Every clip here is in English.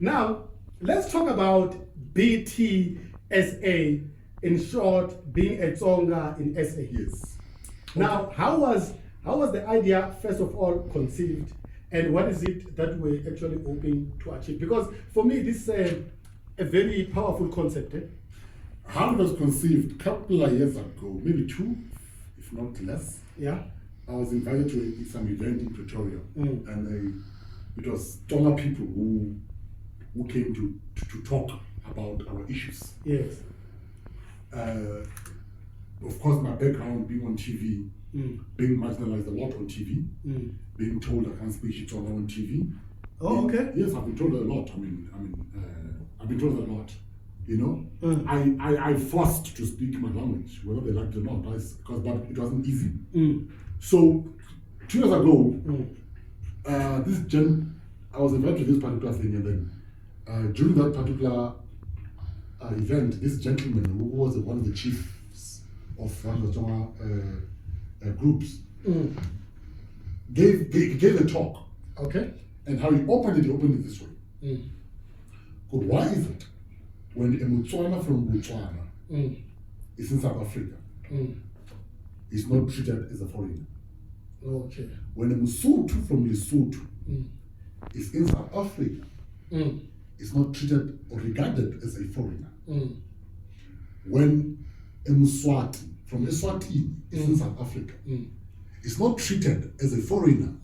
Now, let's talk about BTSA, in short, being a Tsonga in SA. Yes. Now, how was the idea, first of all, conceived, and what is it that we're actually hoping to achieve? Because for me, this is a very powerful concept. How it was conceived a couple of years ago, maybe 2, if not less. Yeah. I was invited to some event in Pretoria, and it was Tsonga people who came to talk about our issues. Yes. Of course, my background being on TV, being marginalized a lot on TV, being told I can't speak Tsonga on TV. Oh, okay. Yes, I've been told a lot. I've been told a lot. You know, I forced to speak my language, whether they liked it or not, but it wasn't easy. So 2 years ago, I was invited to this particular thing, and then during that particular event, this gentleman who was one of the chiefs of one of the Tsonga groups gave a talk. Okay. And how he opened it this way. Good, why is it when a Motswana from Botswana is in South Africa, is not treated as a foreigner? Okay. When a Mosotho from Lesotho is in South Africa, is not treated or regarded as a foreigner. When a Mswati from Eswatini is in South Africa, is not treated as a foreigner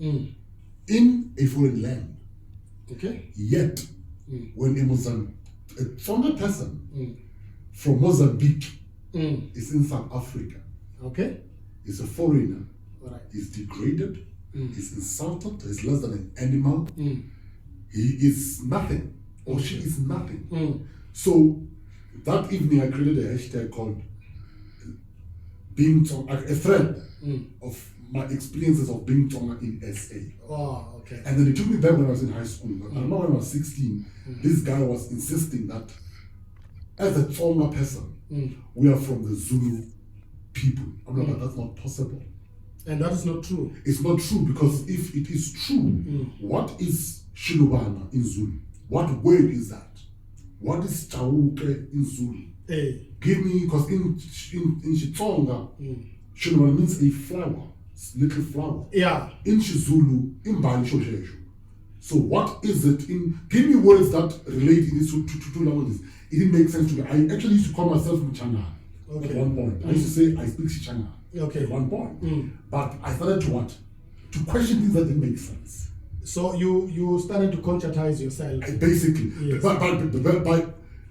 in a foreign land. Okay. Yet, when a Tsonga person from Mozambique is in South Africa, okay, is a foreigner, right, is degraded, is insulted, is less than an animal, he is nothing, or she is nothing. So that evening I created a hashtag called being Tsonga, a thread of my experiences of being Tsonga in SA. Oh, okay. And then it took me back when I was in high school. I remember when I was 16, this guy was insisting that as a Tsonga person, we are from the Zulu people. I'm like, but that's not possible. And that is not true. It's not true, because if it is true, what is Shilubani in Zulu? What word is that? What is Chauke in Zulu? Hey. Give me, because in Tsonga, Shilubani means a flower, little flower. Yeah. In Shizulu, in Bali Shoshesho. So what is it in? Give me words that relate in these two languages. It didn't make sense to me. I actually used to call myself Mchanga at one point. I used to say I speak Chichanga at one point. But I started to what? To question things that didn't make sense. So you started to conscientize yourself. Basically. Yes. But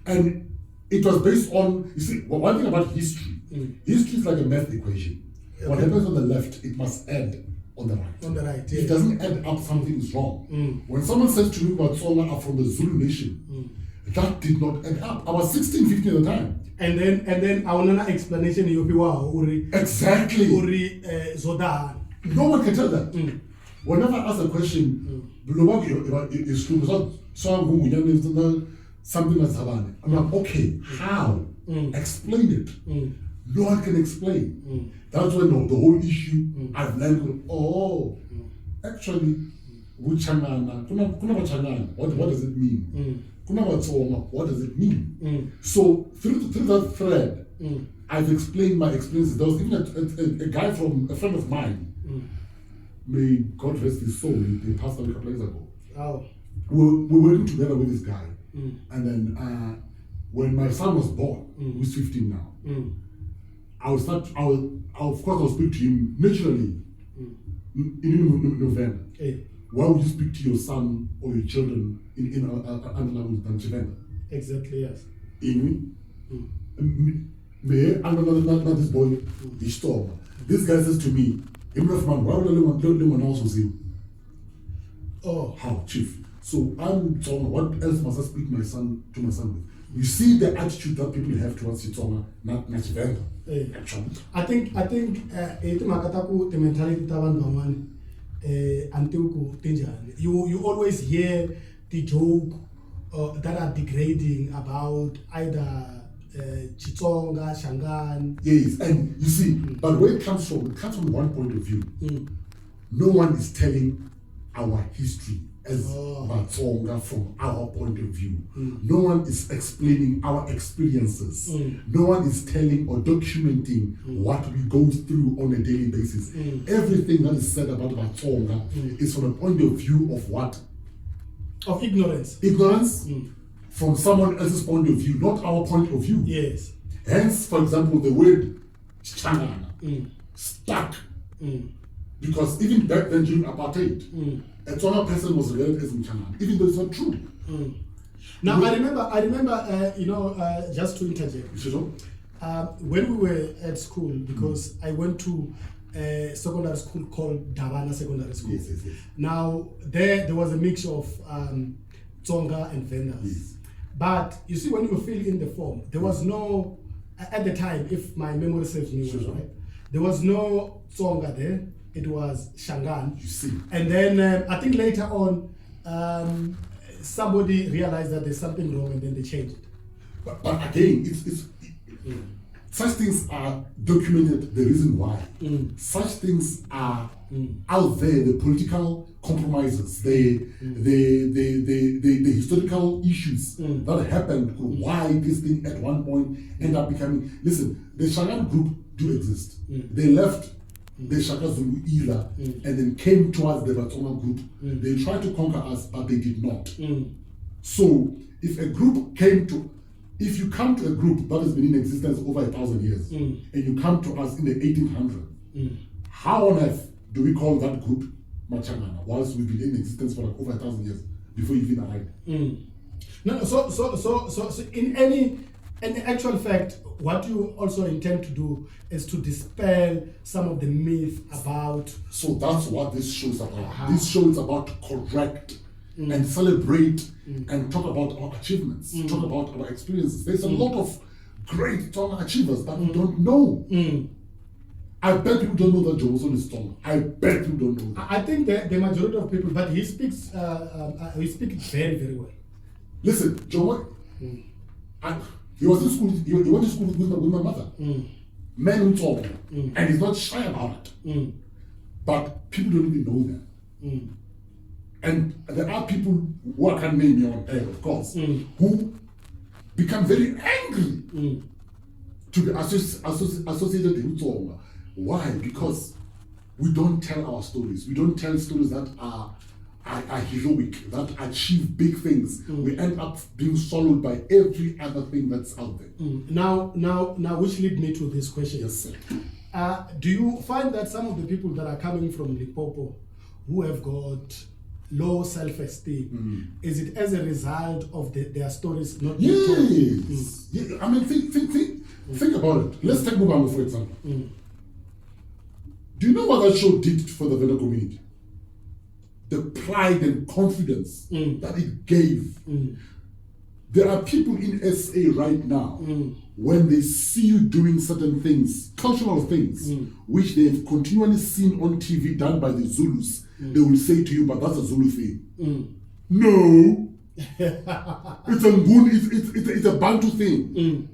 and it was based on, you see, one thing about history. History is like a math equation. Okay. What happens on the left, it must add on the right. On the right, If it doesn't add up, something is wrong. When someone says to me about Tsonga are from the Zulu nation, that did not add up. I was 16, 15 at the time. And then our explanation uri exactly uri zodan. No one can tell that. Whenever I ask a question, is true. Something that's happening. I'm like, okay, how? Explain it. No one can explain. That's when the whole issue I've learned. Actually, what does it mean? What does it mean? So through that thread, I've explained my experiences. There was even a guy from a friend of mine. May God rest his soul. He passed away a couple of years ago. Oh. We were working together with this guy, and then when my son was born, who's 15 now, I'll speak to him naturally in November. Hey. Why would you speak to your son or your children in another language than Chivenda? Exactly, yes. Not this boy, he's storm. This guy says to me, why would anyone else was him? Oh. How, Chief? So I'm Tsonga, what else must I speak to my son with? You see the attitude that people have towards Tsonga, not Chivenda. I think the mentality you always hear the joke that are degrading about either Tsonga, Shangan. Yes, and you see, but where it comes from one point of view. No one is telling our history as Tsonga from our point of view. No one is explaining our experiences. No one is telling or documenting what we go through on a daily basis. Everything that is said about Tsonga is from a point of view of what? Of ignorance. Ignorance from someone else's point of view, not our point of view. Yes. Hence, for example, the word Changana stuck. Because even back then during apartheid, a Tsonga person was regarded as Mchangana, even though it's not true. Now I remember, just to interject, when we were at school, because I went to a secondary school called Davana Secondary School. Yes. Now there was a mix of Tsonga and Vendas. Yes. But you see, when you fill in the form, there was no, at the time, if my memory serves me well, right, there was no Tsonga there. It was Shangan. You see. And then I think later on, somebody realized that there's something wrong, and then they changed it. But again, it's such things are documented. The reason why such things are out there, the political compromises, the historical issues that happened. Why this thing at one point ended up becoming. Listen, the Shangan group do exist. They left the Shaka Zulu era and then came towards the Tsonga group. They tried to conquer us, but they did not. So if a group if you come to a group that has been in existence over 1,000 years and you come to us in the 1800s, how on earth do we call that group Machangana whilst we've been in existence for like over 1,000 years before you even arrived? No, so in actual fact, what you also intend to do is to dispel some of the myth about. So that's what this show is about. This show is about to correct and celebrate and talk about our achievements, talk about our experiences. There's a lot of great Tsonga achievers that we don't know. I bet people don't know that Johnson is Tsonga. I bet people don't know that. I think the majority of people, but he speaks very, very well. Listen, John, he was in school. He went to school with my mother. Men in Tsonga, and he's not shy about it. But people don't even know that. And there are people who I can't name here on air, of course, who become very angry to be associated with Tsonga. Why? Because we don't tell our stories. We don't tell stories that are heroic, that achieve big things. We end up being swallowed by every other thing that's out there. Now, which lead me to this question. Yes, sir. Do you find that some of the people that are coming from Limpopo who have got low self-esteem, is it as a result of their stories not being told? Yes. Yeah, I mean, think about it. Let's take Mubambo, for example. Do you know what that show did for the Venda community? The pride and confidence that it gave. There are people in SA right now, when they see you doing certain things, cultural things, which they've continually seen on TV done by the Zulus, they will say to you, but that's a Zulu thing. No. It's a Nguni, it's a Bantu thing.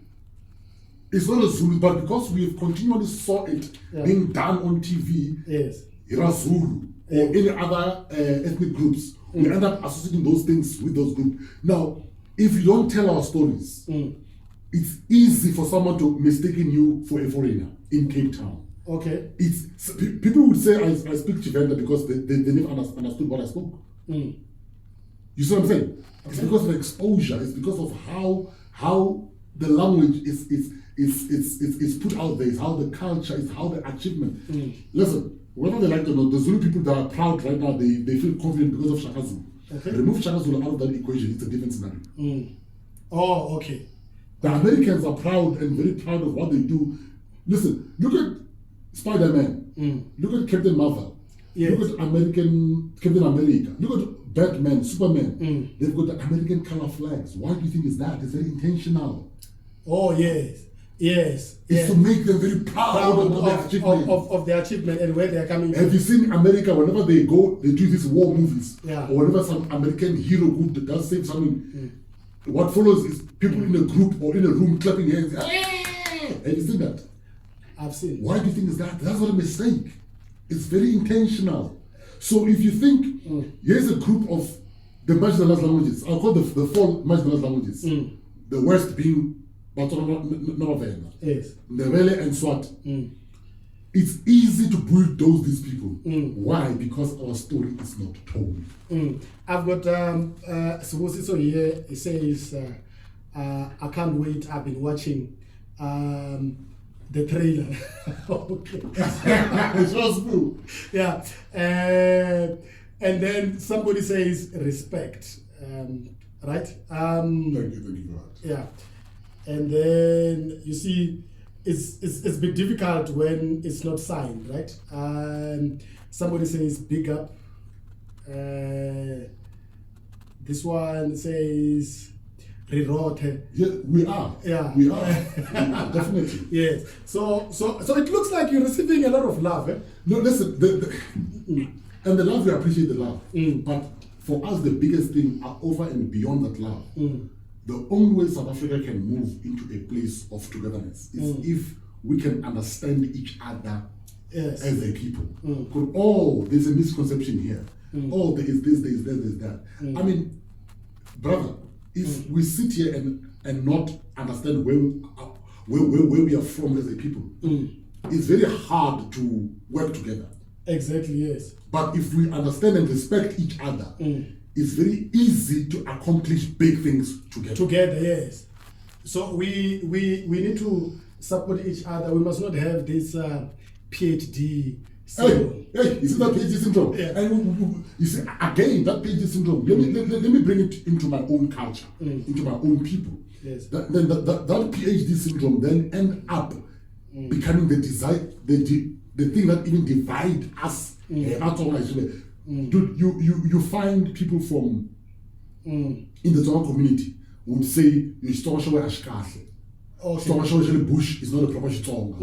It's not a Zulu, but because we have continually saw it being done on TV, Ira Zulu, or any other ethnic groups, we end up associating those things with those groups. Now, if you don't tell our stories, it's easy for someone to mistaken you for a foreigner in Cape Town. Okay. People would say I speak Chivenda because they never understood what I spoke. You see what I'm saying? Okay. It's because of exposure. It's because of how the language is put out there. It's how the culture. It's how the achievement. Listen, whether they like it or not, the Zulu people that are proud right now, they feel confident because of Shaka Zulu. Okay. Remove Shaka Zulu out of that equation, it's a different scenario. Oh, okay. The Americans are proud and very proud of what they do. Listen, look at Spider-Man. Look at Captain Marvel. Yes. Look at Captain America. Look at Batman, Superman. They've got the American color flags. Why do you think it's that? It's very intentional. Oh, yes. It's to make them very proud of their achievement and where they are coming from. Have you seen America, whenever they go, they do these war movies, or whenever some American hero who does save something, what follows is people in a group or in a room clapping hands. Have you seen that? I've seen it. Why do you think it's that? That's not a mistake. It's very intentional. So if you think here's a group of the marginalized languages, I'll call the four marginalized languages. The worst being Novena, yes, Ndebele and Swat. It's easy to bulldoze these people. Why? Because our story is not told. I've got Sibusiso here. He says, I can't wait. I've been watching the trailer. Okay. It's true. Yeah. And then somebody says respect. Right? Thank you for that. Yeah. And then you see, it's a bit difficult when it's not signed, right? Somebody says big up. This one says rerote. Yeah, we are. Yeah, we are. Definitely. Yes. So it looks like you're receiving a lot of love. Eh? No, listen. And the love, we appreciate the love. But for us, the biggest thing are over and beyond that love. The only way South Africa can move into a place of togetherness is if we can understand each other as a people. Because, there's a misconception here. There is this, there is that, there is that. I mean, brother, if we sit here and not understand where we are from as a people, it's very hard to work together. Exactly, yes. But if we understand and respect each other, it's very easy to accomplish big things together. Together, yes. So we need to support each other. We must not have this PhD syndrome. Hey, you see that PhD syndrome? Yeah. And you see, again, that PhD syndrome, let me bring it into my own culture, into my own people. Yes. That PhD syndrome then end up becoming the thing that even divide us. Dude, you find people from in the Tsonga community would say Bush is not a proper Tsonga.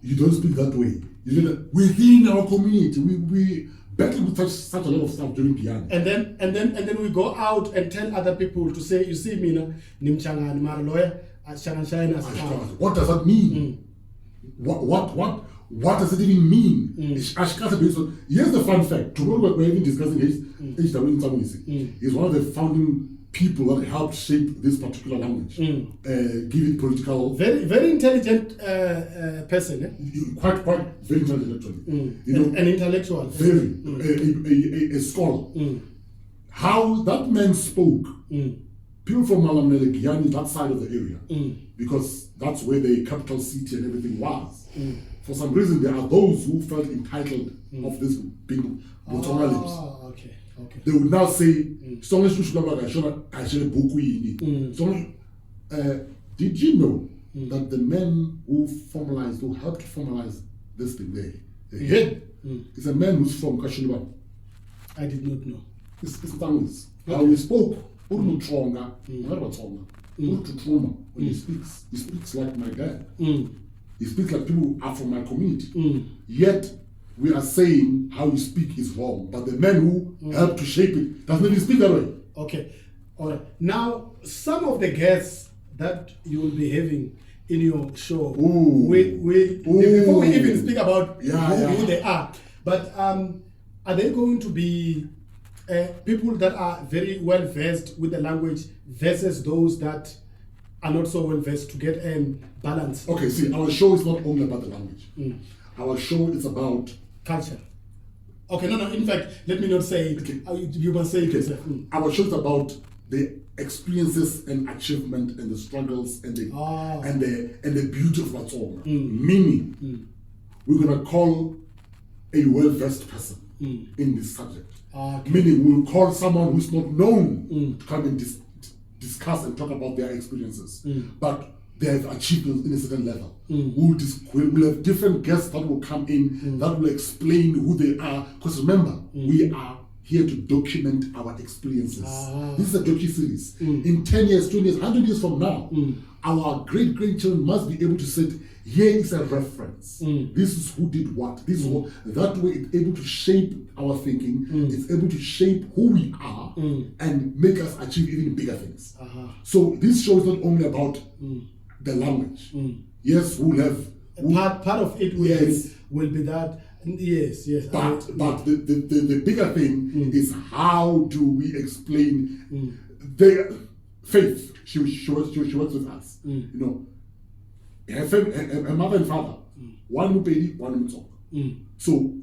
You don't speak that way. You know that within our community we battle with such a lot of stuff during Piano. And then we go out and tell other people to say, you see me na nimchangani mara lawyer what does that mean? What does it even mean? Here's the fun fact. Tomorrow we're even discussing H.W. Ntsabonisi. He's one of the founding people that helped shape this particular language. Give it political... Very, very intelligent person. Eh? Quite very intelligent actually. An intellectual. Very. A scholar. How that man spoke, people from Malamele, Giyani, that side of the area, because that's where the capital city and everything was. For some reason, there are those who felt entitled of this being Botswana lips. Okay. They would now say, did you know that the men who helped formalize this thing there, is a man who's from Kashilubani? I did not know. It's Tangis. How he spoke, Tsonga, when he speaks like my dad. He speaks like people who are from my community. Yet, we are saying how you speak is wrong. But the men who helped to shape it doesn't even speak that way. Okay. All right. Now, some of the guests that you will be having in your show, before we even speak about who they are, but are they going to be people that are very well versed with the language versus those that are not so well versed to get balance? Okay, see, our show is not only about the language. Our show is about culture. Okay, no. In fact, let me not say it. Okay. You must say it yourself. Our show is about the experiences and achievement and the struggles and the beauty of Tsonga. Meaning, we're gonna call a well-versed person in this subject. Meaning, we'll call someone who's not known to come and discuss and talk about their experiences, but they have achieved in a certain level. We'll have different guests that will come in that will explain who they are. Because remember, we are here to document our experiences. This is a docu-series. In 10 years, 20 years, 100 years from now, our great-grandchildren must be able to say, here is a reference. This is who did what. This is what. That way it's able to shape our thinking. It's able to shape who we are and make us achieve even bigger things. So this show is not only about the language. Yes, we'll have... Part of it will be that Yes. But the bigger thing is how do we explain their faith? She works with us. You know, her mother and father, one Mupedi, one Tsonga. So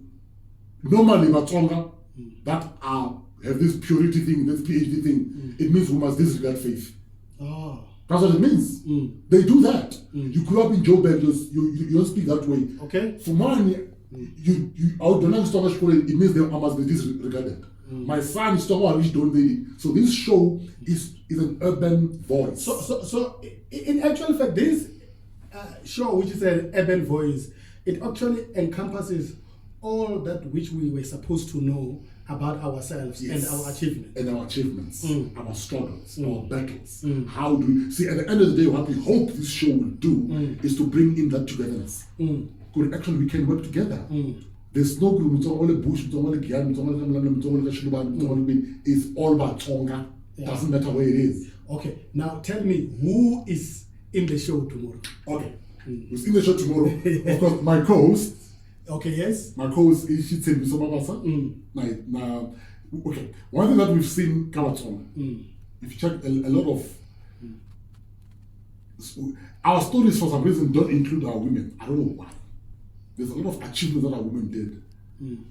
normally Tsonga that have this purity thing, this PhD thing, it means we must disregard faith. Oh. That's what it means. They do that. You grew up in Joburg, you don't speak that way. Okay. Fumani, you out don't understand school, it means they must be disregarded. My son is talking about which don't need it. So this show is an urban voice. So in actual fact, this show, which is an urban voice, it actually encompasses all that which we were supposed to know about ourselves and our achievements. And our achievements, our struggles, our battles. How do we see at the end of the day what we hope this show will do is to bring in that togetherness. Because actually we can work together. There's no group, Bush, it's all about Tsonga. Doesn't matter where it is. Okay, now tell me, who is in the show tomorrow? Okay, who's in the show tomorrow? Of course, my co-host. Okay, yes. My co-host is Shitsen Bisomabasa. Now, okay, one thing that we've seen Tsonga, if you check a lot of our stories for some reason don't include our women. I don't know why. There's a lot of achievements that our women did,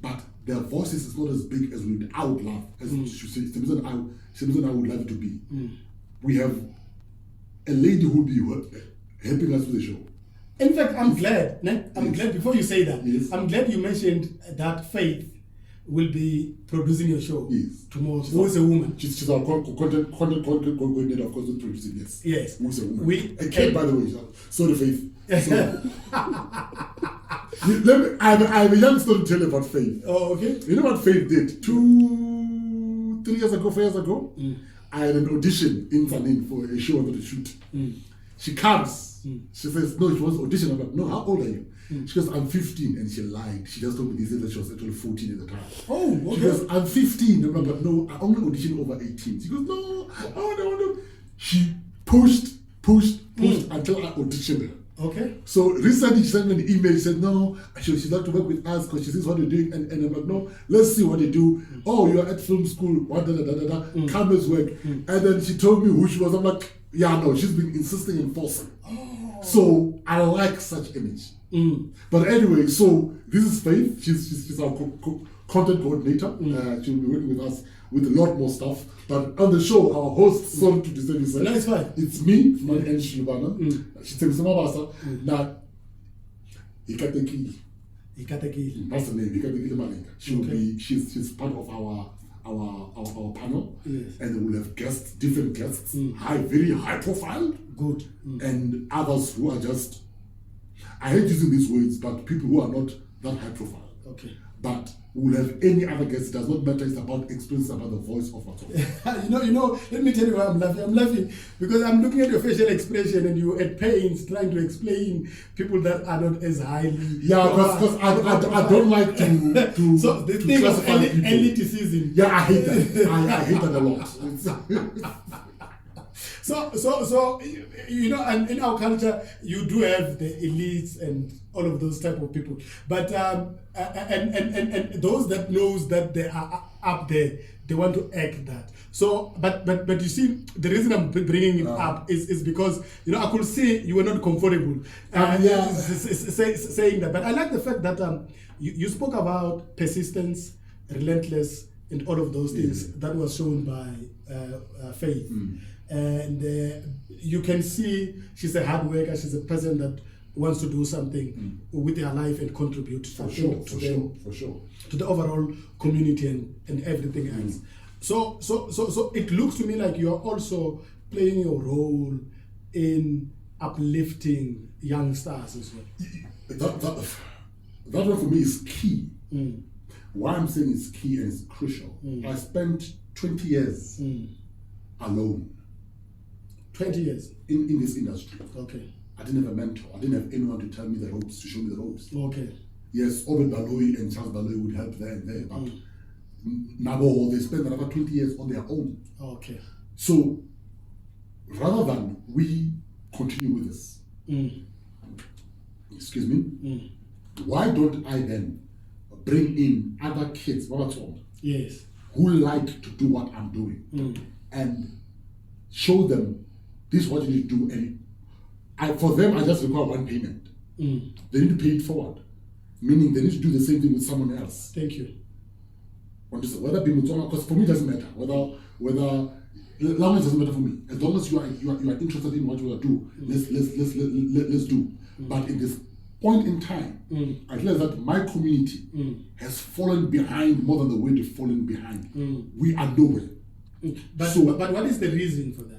but their voices is not as big as I would love. As it's the reason I would love it to be. We have a lady who will be helping us with the show. In fact, I'm glad. I'm glad. Before you say that, I'm glad you mentioned that Faith will be producing your show tomorrow. Who's a woman? She's our content coordinator, of course, not producing. Yes. Who's a woman? By the way, sorry, Faith. I have a young story to tell you about Faith. Oh, okay. You know what Faith did? 4 years ago, I had an audition in Zanin for a show I wanted to shoot. She comes. She says, no, she wants to audition. I'm like, no, how old are you? She goes, I'm 15. And she lied. She just told me that she was actually 14 at the time. Oh, okay. She goes, I'm 15. I'm like, no, I only auditioned over 18. She goes, no, I want to. She pushed until I auditioned her. Okay. So recently she sent me an email. She said, no, she'd like to work with us because she sees what they're doing. And I'm like, no, let's see what they do. Oh, you're at film school. Come as work. And then she told me who she was. I'm like, yeah, no, she's been insisting and forcing. Oh. So I like such image. But anyway, so this is Faith. She's our content coordinator. She'll be working with us with a lot more stuff. But on the show, our host, sorry to disturb you, no, it's fine. It's me, Fumani Shilubani. She takes some of us. Now, Ikatekili. That's the name, Ikatekili Malenga. She's part of our panel. Yes. And we'll have guests, different guests, very high profile. Good. And others who are just, I hate using these words, but people who are not that high profile. Okay. But we'll have any other guest. It does not matter. It's about experience, about the voice of our talk. you know. Let me tell you why I'm laughing. I'm laughing because I'm looking at your facial expression, and you at pains trying to explain people that are not as highly. Yeah, because I don't like to so the thing of elitism. Yeah, I hate that. I hate that a lot. So you know, and in our culture, you do have the elites and all of those type of people, but and those that knows that they are up there, they want to act that. So, but you see, the reason I'm bringing it up is because I could see you were not comfortable saying that. But I like the fact that you spoke about persistence, relentless, and all of those things that was shown by Faith. And you can see she's a hard worker. She's a person that wants to do something with their life and contribute to the overall community and everything else. So it looks to me like you are also playing your role in uplifting young stars as well. That one for me is key. Why I'm saying it's key and it's crucial. I spent 20 years alone. 20 years? In this industry. Okay. I didn't have a mentor. I didn't have anyone to tell me the ropes, to show me the ropes. Okay. Yes, Obed Baloyi and Charles Baloyi would help there and there, but Nabo, they spent another 20 years on their own. Okay. So, rather than we continue with this, excuse me, why don't I then bring in other kids, yes, who like to do what I'm doing, and show them this is what you need to do. And for them, I just require one payment. They need to pay it forward, meaning they need to do the same thing with someone else. Thank you. Whether being with Tsonga, because for me it doesn't matter. Whether language doesn't matter for me. As long as you are interested in what you want to do, let's do. But in this point in time, I realize that my community has fallen behind more than the way they've fallen behind. We are nowhere. But what is the reason for that?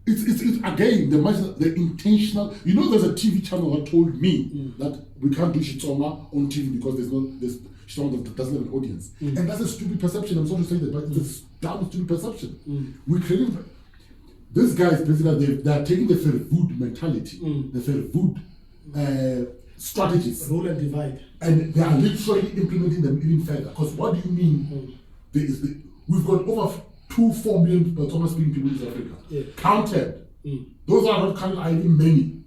It's again the intentional. You know, there's a TV channel that told me that we can't do Tsonga on TV because there's Tsonga that doesn't have an audience, and that's a stupid perception. I'm sorry to say that, but it's a damn stupid perception. We created. These guys basically they are taking the fair food mentality, the fair food strategies, rule and divide, and they are literally implementing them even further. Because what do you mean? We've got over 4 million Tsonga-speaking people in South Africa. Counted. Those are not counted, I mean many.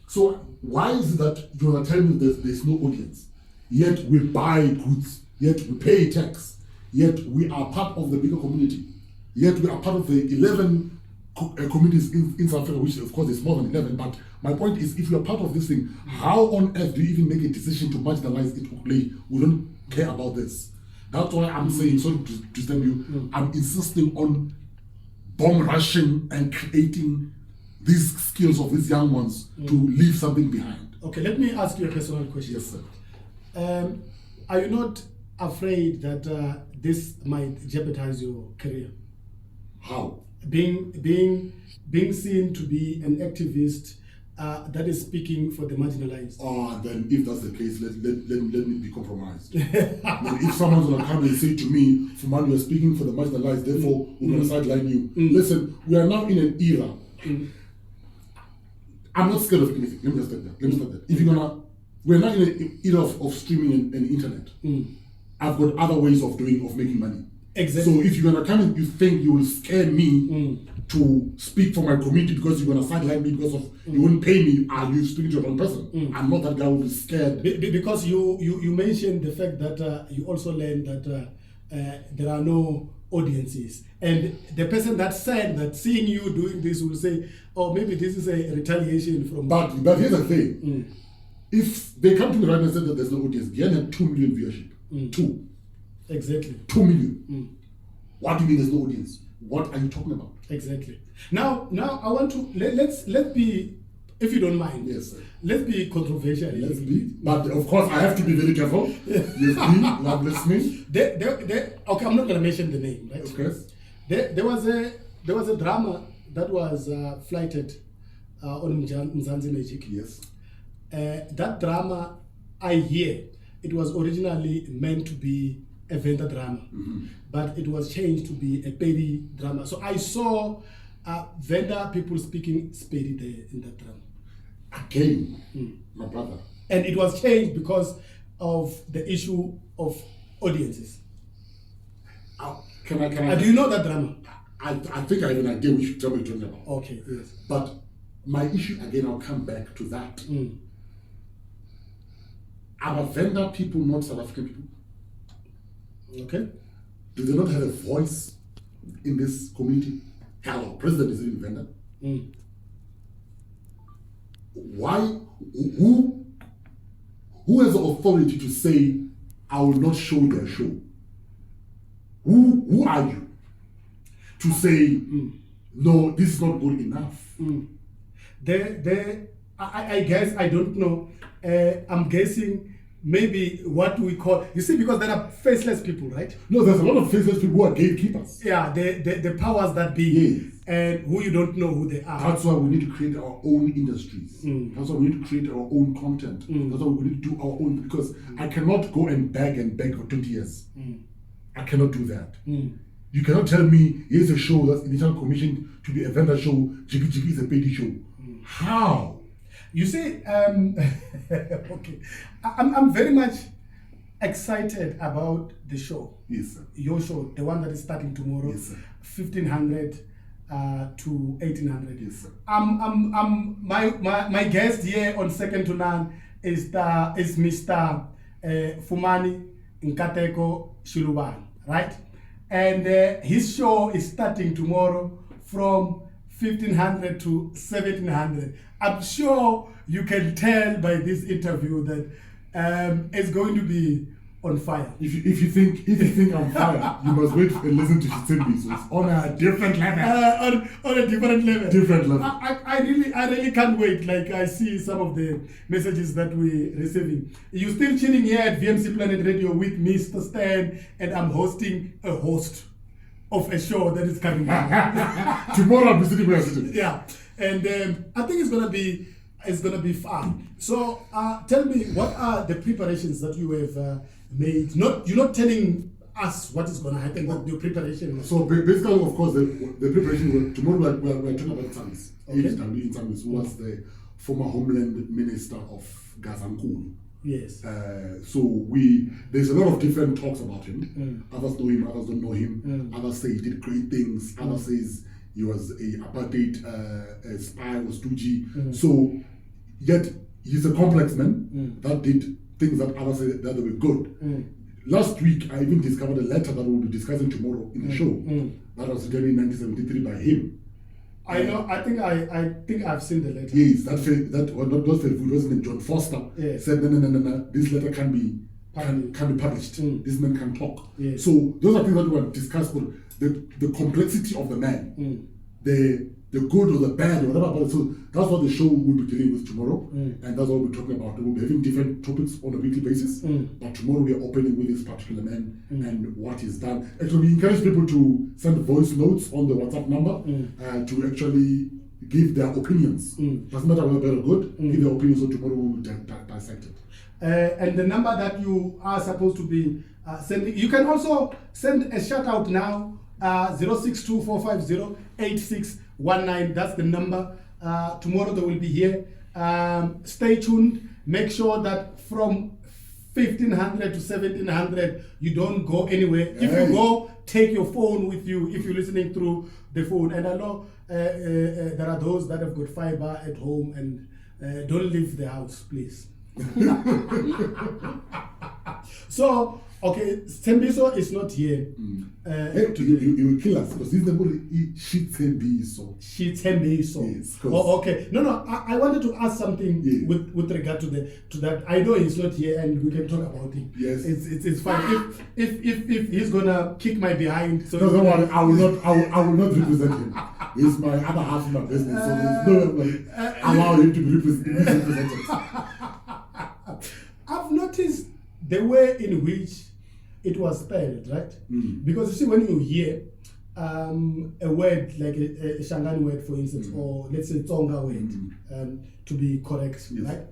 So why is it that you are telling me there's no audience? Yet we buy goods, yet we pay tax, yet we are part of the bigger community, yet we are part of the 11 communities in South Africa, which of course is more than 11. But my point is, if you are part of this thing, how on earth do you even make a decision to marginalize it completely? We don't care about this. That's why I'm saying, sorry to tell you, I'm insisting on bomb rushing and creating these skills of these young ones to leave something behind. Okay, let me ask you a personal question. Yes, sir. Are you not afraid that this might jeopardize your career? How? Being seen to be an activist that is speaking for the marginalized. Then if that's the case, let me be compromised. Then if someone's gonna come and say to me, Fumani, you're speaking for the marginalized, therefore we're gonna sideline you. Listen, we are now in an era. I'm not scared of anything. Let me just start that. If you're gonna, we're not in an era of streaming and internet. I've got other ways of making money. Exactly. So if you're gonna come and you think you will scare me to speak for my community because you're gonna sideline me because of you won't pay me, are you speaking to the wrong person? I'm not that guy who will be scared. Because you mentioned the fact that you also learned that there are no audiences, and the person that said that seeing you doing this will say, oh, maybe this is a retaliation from. But here's the thing: if they come to me right now and say that there's no audience, Gian had 2 million viewership. 2. Exactly. 2 million. What do you mean there's no audience? What are you talking about? Exactly. Now I want to let's be, if you don't mind. Yes, sir. Let's be controversial. Let's be. But of course, I have to be very careful. Yes, me. I'm listening. Okay, I'm not going to mention the name, right? Okay. There was a drama that was flighted on Mzansi Magic. Yes. That drama, I hear, it was originally meant to be a vendor drama, but it was changed to be a petty drama. So I saw vendor people speaking spady there in that drama. Again, my brother. And it was changed because of the issue of audiences. Can I? Do you know that drama? I think I have an idea we should tell me what you're talking about. Okay, yes. But my issue again, I'll come back to that. Are vendor people not South African people? Okay. Do they not have a voice in this community? Hello, president is even vendor. Why? Who has the authority to say I will not show their show? Who are you to say no? This is not good enough. I guess, I don't know. I'm guessing maybe what we call, you see, because there are faceless people, right? No, there's a lot of faceless people who are gatekeepers. Yeah, the powers that be, yes, and who you don't know who they are. That's why we need to create our own industries. That's why we need to create our own content. That's why we need to do our own, because I cannot go and beg for 20 years. I cannot do that. You cannot tell me here's a show that's initially commissioned to be a vendor show, Jiggy Jiggy is a petty show. How? You see, okay, I'm very much excited about the show. Yes, sir. Your show, the one that is starting tomorrow. Yes, sir. 1500 to 1800. Yes, sir. My guest here on Second to None is Mr. Fumani Shilubani, right? And his show is starting tomorrow from 1500 to 1700. I'm sure you can tell by this interview that it's going to be on fire. If you think I'm fire, you must wait and listen to Shitsembi. So it's on a different level. On a different level. Different level. I really can't wait. Like I see some of the messages that we're receiving. You're still chilling here at VMC Planet Radio with Mr. Stan, and I'm hosting a host of a show that is coming out. Tomorrow I'll be sitting where I'm sitting. Yeah, and I think it's gonna be fun. So tell me, what are the preparations that you have made? You're not telling us what is gonna happen, but your preparation. So basically, of course, the preparation. Tomorrow we're talking about Tsamis. Okay. HW Tsamis, who was the former Homeland Minister of Gazankulu. Yes. So there's a lot of different talks about him. Others know him, others don't know him. Others say he did great things. Others says he was a apartheid spy or stoogie. So yet he's a complex man that did things that others say that they were good. Last week I even discovered a letter that we'll be discussing tomorrow in the show that was written in 1973 by him. I know. I think I've seen the letter. Yes, that was not it wasn't John Foster. Yes. Said no. This letter can be published. This man can talk. Yes. So those are things that we want to discuss. The complexity of the man, the good or the bad or whatever. But so that's what the show will be dealing with tomorrow, and that's what we'll be talking about. We'll be having different topics on a weekly basis. But tomorrow we are opening with this particular man and what he's done. Actually, we encourage people to send voice notes on the WhatsApp number to actually give their opinions. Doesn't matter whether bad or good. Give their opinions. So tomorrow we will dissect it. And the number that you are supposed to be sending, you can also send a shout out now. 0624508619. That's the number. Tomorrow they will be here. Stay tuned. Make sure that from 1500 to 1700 you don't go anywhere. If you go, take your phone with you if you're listening through the phone. And I know there are those that have got fiber at home and don't leave the house, please. So, okay, Tembiso is not here. You will kill us because this is the word Shitsembiso. Shitsembiso. Yes, oh, okay. No. I wanted to ask something with regard to that. I know he's not here, and we can talk about it. Yes, it's fine. If he's gonna kick my behind, so no, don't worry. I will not represent him. He's my other half of my business, so there's no way allow him to be represented. I've noticed the way in which it was spelled, right? Because you see, when you hear a word like a Shangani word, for instance, or let's say Tsonga word, to be correct, right?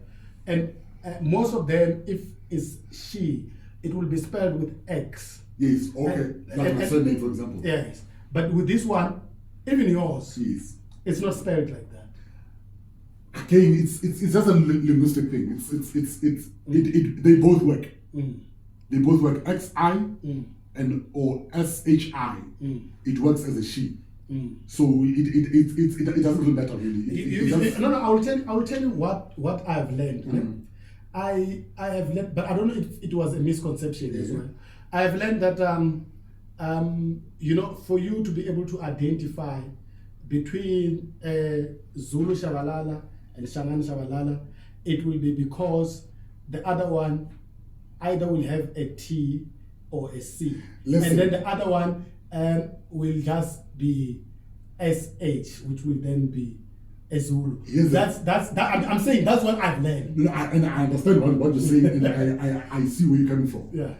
And most of them, if it's she, it will be spelled with X. Yes, okay. Like my surname, for example. Yes. But with this one, even yours, yes, it's not spelled like that. Again, it's just a linguistic thing. They both work. They both work. XI and or SHI. It works as a she. So it doesn't really matter really. No. I will tell you what I've learned. I have learned, but I don't know if it was a misconception as well. I have learned that for you to be able to identify between Zulu Shabalala and Shangani Shabalala, it will be because the other one either will have a T or a C. Listen. And then the other one will just be SH, which will then be a Zulu. Yes, that's I'm saying that's what I've learned. No, and I understand what you're saying, and I see where you're coming from. Yeah.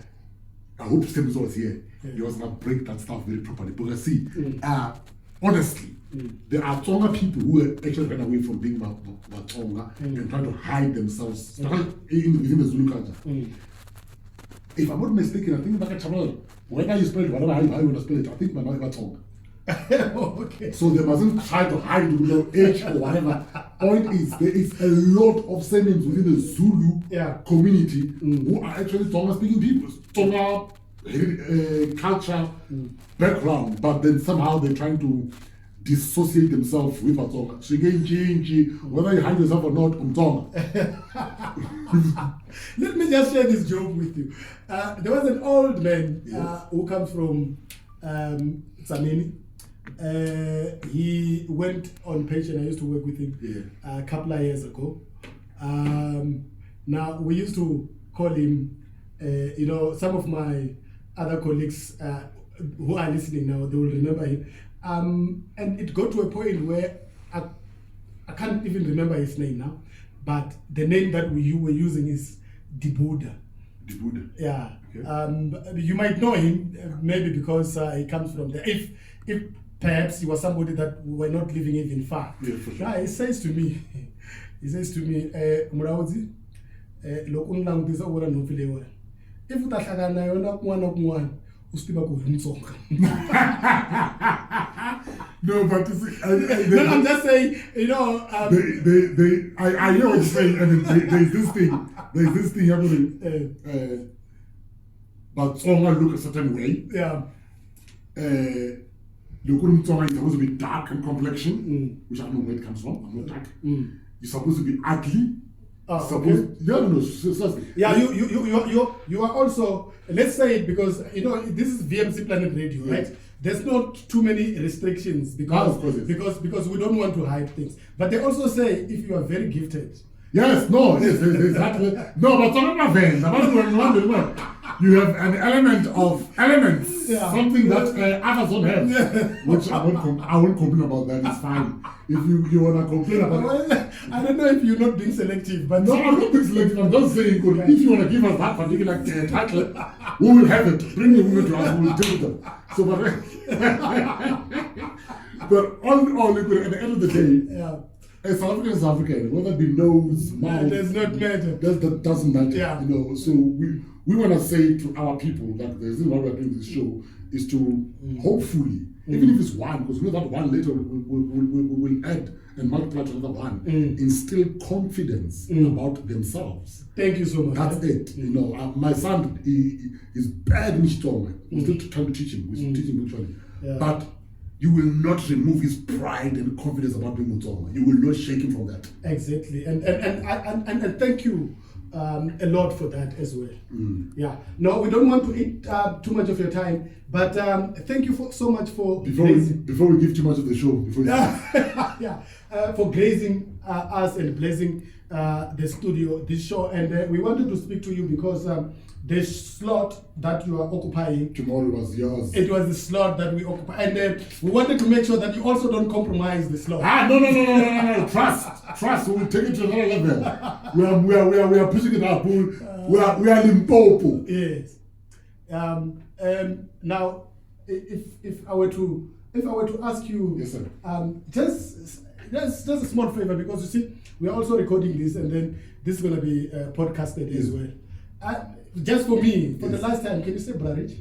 I hope Stemzo was here. He was gonna break that stuff very properly. Because see, honestly, there are Tsonga people who actually ran away from being Tsonga and trying to hide themselves within the Zulu culture. If I'm not mistaken, I think whether you spell it, whatever how you want to spell it, I think my mother Tsonga. Okay. So they mustn't try to hide H or whatever. Point is, there is a lot of surnames within the Zulu community who are actually Tsonga speaking people. Tsonga culture background, but then somehow they're trying to dissociate themselves with Tsonga. Whether you hide yourself or not, Tsonga. Let me just share this joke with you. There was an old man who comes from Tsanini. He went on pension. I used to work with him a couple of years ago. Now, we used to call him, some of my other colleagues who are listening now, they will remember him. And it got to a point where I can't even remember his name now, but the name that we were using is Dibuda. Dibuda. Yeah. Okay. You might know him maybe because he comes from there. If perhaps he was somebody that were not living even far. Yeah, for sure. Now, he says to me, Murawuzi, loku ngilangisa ubona nomfile wena. If utahlangana nayo nakunwana kunwana, usiba kuVMC. No, but you see, no, I'm just saying, I hear what you're saying, and there's this thing happening. But Tsonga look a certain way. Yeah. The Tsonga is supposed to be dark in complexion, which I don't know where it comes from. I'm not dark. You're supposed to be ugly. Yeah, you are also, let's say it because this is VMC Planet Radio, right? There's not too many restrictions because we don't want to hide things. But they also say if you are very gifted. Yes, exactly. No, but you have an elements, something that others don't have, which I won't complain about that. It's fine. If you want to complain about it. I don't know if you're not being selective, but... No, I'm not being selective. I'm just saying, if you want to give us that particular title, we will have it. Bring the women to us, we will deal with them. So, but all in all, at the end of the day, as South African is African, whether it be nose, mouth, it does not matter. That doesn't matter. Yeah. So we want to say to our people that the reason why we're doing this show is to hopefully, even if it's one, because we know that one later will add and multiply to another one, instill confidence about themselves. Thank you so much. That's it. My son is bad in Tsonga. We're still trying to teach him. We're still teaching him actually. Yeah. But you will not remove his pride and confidence about being Tsonga. You will not shake him from that. Exactly. And thank you a lot for that as well. Yeah. No, we don't want to eat too much of your time, but thank you so much for before we give too much of the show. For gracing us and blessing the studio, this show, and we wanted to speak to you because the slot that you are occupying tomorrow was yours. It was the slot that we occupy, and we wanted to make sure that you also don't compromise the slot. No. Trust. We will take it to another level. We are pushing it up. We are Limpopo. Yes. Now, if I were to ask you, yes, sir. Just a small favor, because you see we are also recording this, and then this is going to be podcasted as well. Just for me, for the last time, can you say Brarich?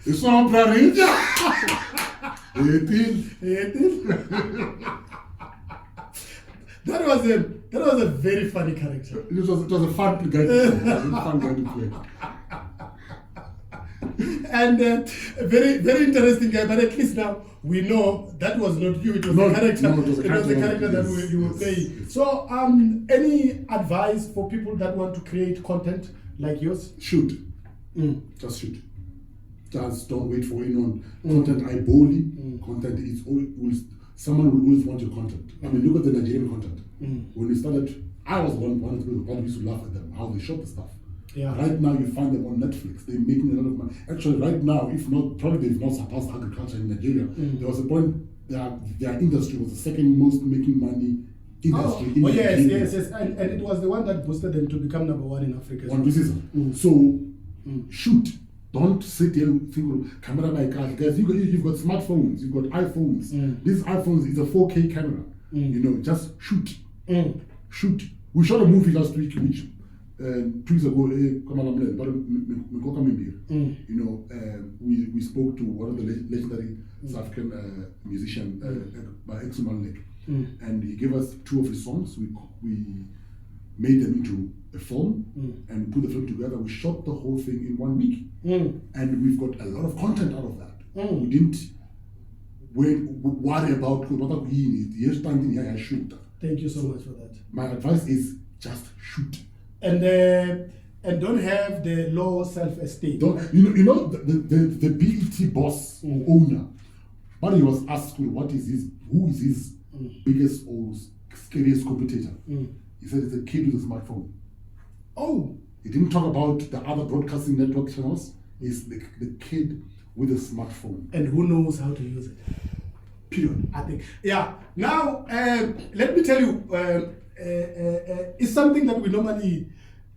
It's not Brarich. 18. That was a very funny character. It was a fun guy to play. And a very, very interesting guy, but at least now we know that was not you, it was the character. No, it was the character that you were playing. Yes. So, any advice for people that want to create content like yours? Shoot. Just shoot. Just don't wait for anyone. Content content is always, someone will always want your content. I mean, look at the Nigerian content. When we started, I was one of the people that used to laugh at them, how they shot the stuff. Yeah. Right now, you find them on Netflix. They're making a lot of money. Actually, right now, if not, probably they've not surpassed agriculture in Nigeria. There was a point their industry was the second most making money industry in Nigeria. Yes. And it was the one that boosted them to become number one in Africa. So, shoot. Don't sit there and think, camera by car. Guys, you've got smartphones, you've got iPhones. This iPhone is a 4K camera. Just shoot. Shoot. We shot a movie last week, which 2 weeks ago, we spoke to one of the legendary South African musician by Exumal, and he gave us 2 of his songs. We made them into a film and put the film together. We shot the whole thing in 1 week, and we've got a lot of content out of that. worry about what you standing here and shoot. Thank you so much for that. My advice is just shoot. And don't have the low self-esteem. You know the BET boss or owner, when he was asked who is his biggest or scariest competitor, he said it's a kid with a smartphone. Oh. He didn't talk about the other broadcasting network channels. It's the kid with a smartphone. And who knows how to use it. Period. I think. Yeah. Now, let me tell you, it's something that we normally,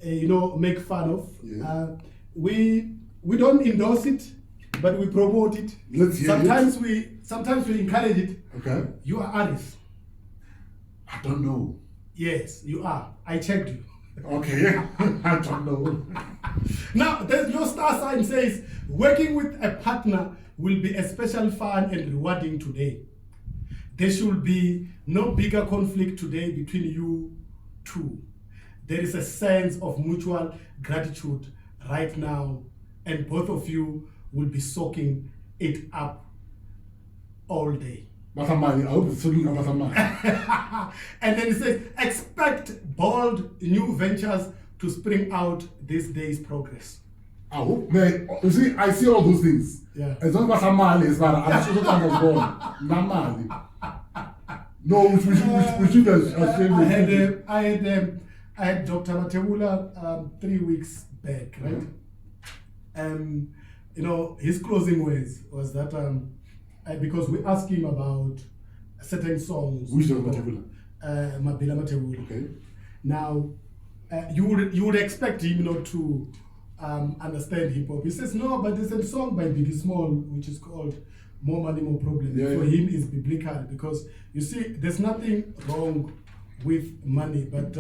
make fun of. Yeah. We don't endorse it, but we promote it. Let's hear Sometimes we encourage it. Okay. You are Aris. I don't know. Yes, you are. I checked you. Okay. I don't know. Now, there's your star sign says, working with a partner will be especially fun and rewarding today. There should be no bigger conflict today between you two. There is a sense of mutual gratitude right now, and both of you will be soaking it up all day. Masamani, I hope it's soaking up Masamani. And then it says, expect bold new ventures to spring out this day's progress. I hope, man, you see, I see all those things. Yeah. As long as Masamani is bad, I'm sure that was born. Namali. No, we should have I had Dr. Matebula 3 weeks back, right? His closing words was that because we asked him about certain songs. Which Dr. Matebula? Mabila Matebula. Okay. Now, you would expect him not to understand hip hop. He says no, but there's a song by Biggie Small which is called More Money, More Problem. Yeah, For yeah. him, is biblical because you see, there's nothing wrong with money, but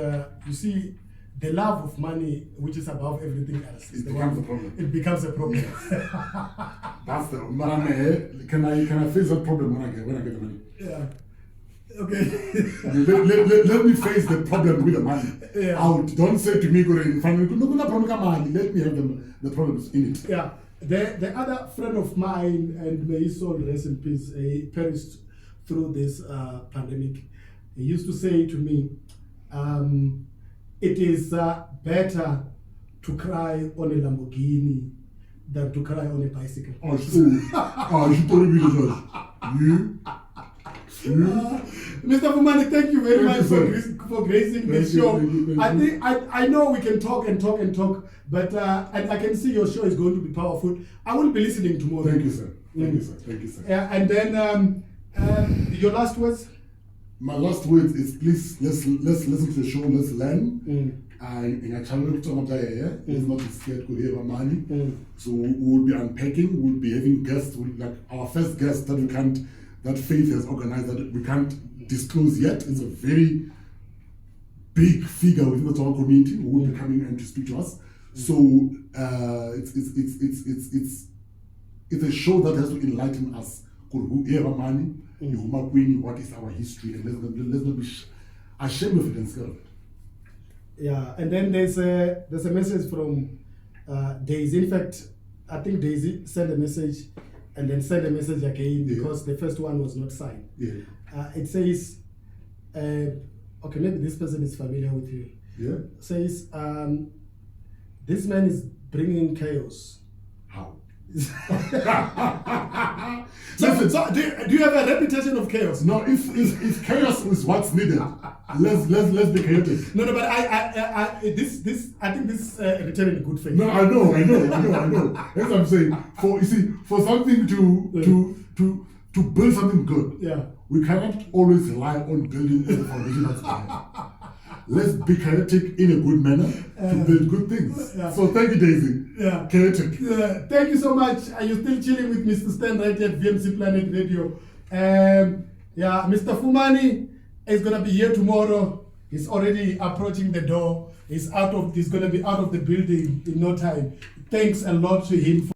you see, the love of money, which is above everything else, is It becomes a problem. It becomes a problem. That's the man. Can I face that problem when I get the money? Yeah. Okay. let me face the problem with the money. Yeah. Out. Don't say to me, go in front of me, let me have the problems in it. Yeah. The other friend of mine, and may his soul rest in peace, he perished through this pandemic. He used to say to me, it is better to cry on a Lamborghini than to cry on a bicycle. Oh, you told me this. Mr. Fumani, thank you very much for gracing the show. Thank you. I know we can talk, but and I can see your show is going to be powerful. I will be listening tomorrow. Thank you, sir. Thank you, sir. Yeah, and then your last words. My last words is please let's listen to the show. Let's learn. In a channel let's not be scared to hear money. So we'll be unpacking. We'll be having guests. Like our first guest that Faith has organized that we can't disclose yet. It's a very big figure within the Tsonga community who will be coming in to speak to us. So it's a show that has to enlighten us. Whoever money, what is our history, and let's not be ashamed of it and scared of it. Yeah, and then there's a message from Daisy. In fact, I think Daisy sent a message and then send a message again because the first one was not signed. Yeah. It says, okay, maybe this person is familiar with you. Yeah. Says, this man is bringing chaos. How? So do you have a reputation of chaos? No, if chaos is what's needed, let's be chaotic. No, but I think this return in good faith. No, I know. That's what I'm saying. For something to build something good, we cannot always rely on building the foundation that's bad. Let's be chaotic in a good manner to build good things. So thank you, Daisy. Chaotic. Thank you so much. Are you still chilling with Mr. Stan right here at VMC Planet Radio? Mr. Fumani is gonna be here tomorrow. He's already approaching the door. He's gonna be out of the building in no time. Thanks a lot to him.